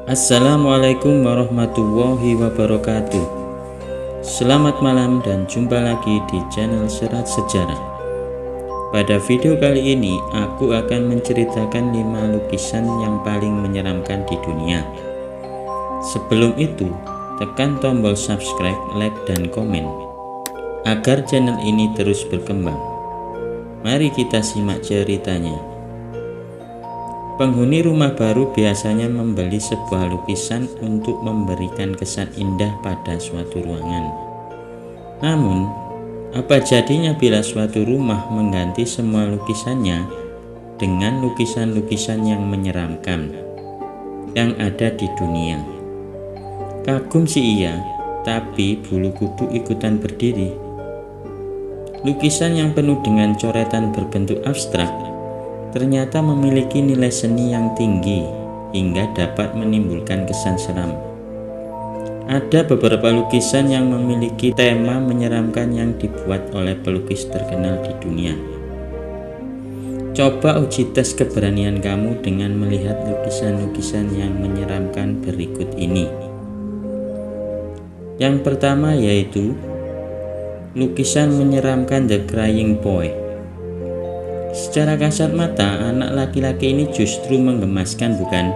Assalamualaikum warahmatullahi wabarakatuh. Selamat malam dan jumpa lagi di channel Serat Sejarah. Pada video kali ini aku akan menceritakan 5 lukisan yang paling menyeramkan di dunia. Sebelum itu, tekan tombol subscribe, like, dan komen agar channel ini terus berkembang. Mari kita simak ceritanya. Penghuni rumah baru biasanya membeli sebuah lukisan untuk memberikan kesan indah pada suatu ruangan. Namun, apa jadinya bila suatu rumah mengganti semua lukisannya dengan lukisan-lukisan yang menyeramkan yang ada di dunia? Kagum sih iya, tapi bulu kuduk ikutan berdiri. Lukisan yang penuh dengan coretan berbentuk abstrak ternyata memiliki nilai seni yang tinggi hingga dapat menimbulkan kesan seram. Ada beberapa lukisan yang memiliki tema menyeramkan yang dibuat oleh pelukis terkenal di dunia. Coba uji tes keberanian kamu dengan melihat lukisan-lukisan yang menyeramkan berikut ini. Yang pertama yaitu lukisan menyeramkan The Crying Boy. Secara kasat mata, anak laki-laki ini justru menggemaskan, bukan?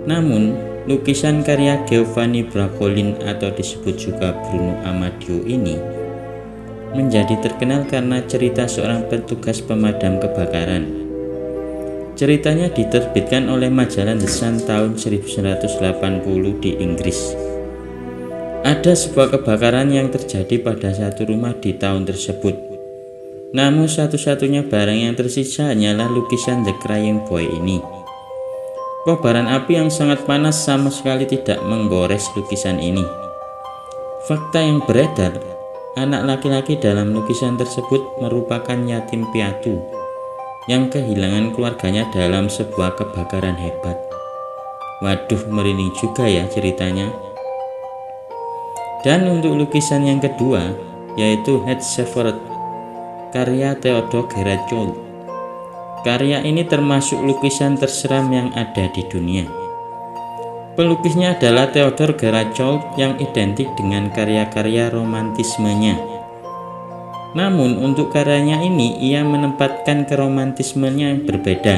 Namun, lukisan karya Giovanni Bragolin atau disebut juga Bruno Amadio ini menjadi terkenal karena cerita seorang petugas pemadam kebakaran. Ceritanya diterbitkan oleh majalah The Sun tahun 1980 di Inggris. Ada sebuah kebakaran yang terjadi pada satu rumah di tahun tersebut. Namun satu-satunya barang yang tersisa hanyalah lukisan The Crying Boy ini. Kobaran api yang sangat panas sama sekali tidak menggores lukisan ini. Fakta yang beredar, anak laki-laki dalam lukisan tersebut merupakan yatim piatu yang kehilangan keluarganya dalam sebuah kebakaran hebat. Waduh, merinding juga ya ceritanya. Dan untuk lukisan yang kedua, yaitu Head Severed karya Theodor Gerachow. Karya ini termasuk lukisan terseram yang ada di dunia. Pelukisnya adalah Theodor Gerachow yang identik dengan karya-karya romantismenya. Namun untuk karyanya ini ia menempatkan keromantismenya yang berbeda.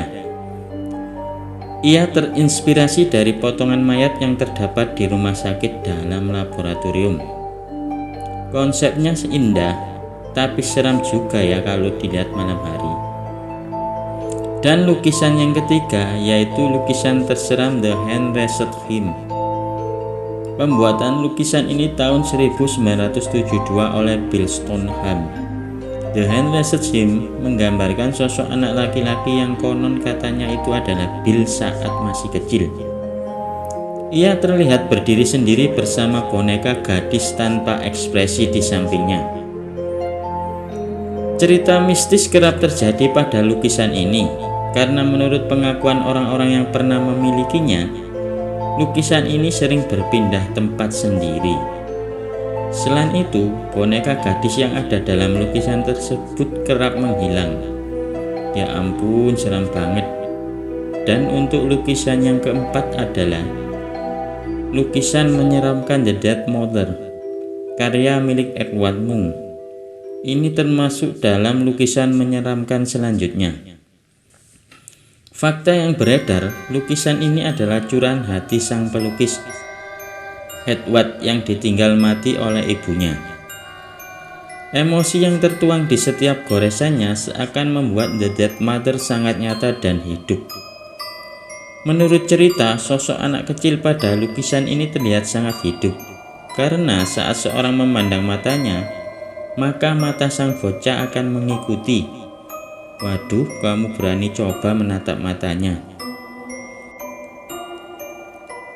Ia terinspirasi dari potongan mayat yang terdapat di rumah sakit dalam laboratorium. Konsepnya indah, tapi seram juga ya kalau dilihat malam hari. Dan lukisan yang ketiga yaitu lukisan terseram The Hand-Raised Hymn. Pembuatan lukisan ini tahun 1972 oleh Bill Stoneham. The Hand-Raised Hymn menggambarkan sosok anak laki-laki yang konon katanya itu adalah Bill saat masih kecil. Ia terlihat berdiri sendiri bersama boneka gadis tanpa ekspresi di sampingnya. Cerita mistis kerap terjadi pada lukisan ini karena menurut pengakuan orang-orang yang pernah memilikinya, lukisan ini sering berpindah tempat sendiri. Selain itu, boneka gadis yang ada dalam lukisan tersebut kerap menghilang. Ya ampun, seram banget. Dan untuk lukisan yang keempat adalah lukisan menyeramkan The Dead Mother, karya milik Edward Munch. Ini termasuk dalam lukisan menyeramkan selanjutnya. Fakta yang beredar, lukisan ini adalah curahan hati sang pelukis Edward yang ditinggal mati oleh ibunya. Emosi yang tertuang di setiap goresannya seakan membuat The Dead Mother sangat nyata dan hidup. Menurut cerita, sosok anak kecil pada lukisan ini terlihat sangat hidup karena saat seorang memandang matanya, maka mata sang bocah akan mengikuti. Waduh, kamu berani coba menatap matanya.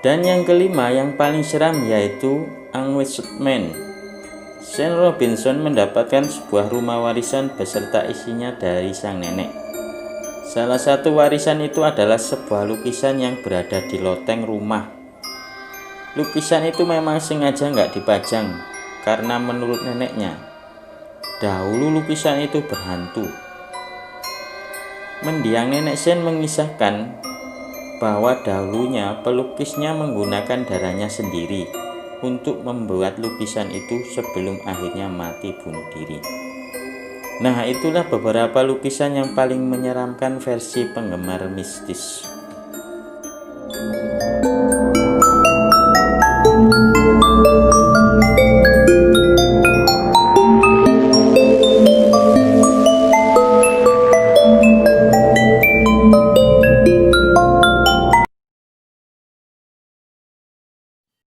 Dan yang kelima yang paling seram yaitu Unwished Man. Shane Robinson mendapatkan sebuah rumah warisan beserta isinya dari sang nenek. Salah satu warisan itu adalah sebuah lukisan yang berada di loteng rumah. Lukisan itu memang sengaja nggak dipajang karena menurut neneknya, dahulu lukisan itu berhantu. Mendiang nenek Shane mengisahkan bahwa dahulunya pelukisnya menggunakan darahnya sendiri untuk membuat lukisan itu sebelum akhirnya mati bunuh diri. Nah, itulah beberapa lukisan yang paling menyeramkan versi penggemar mistis.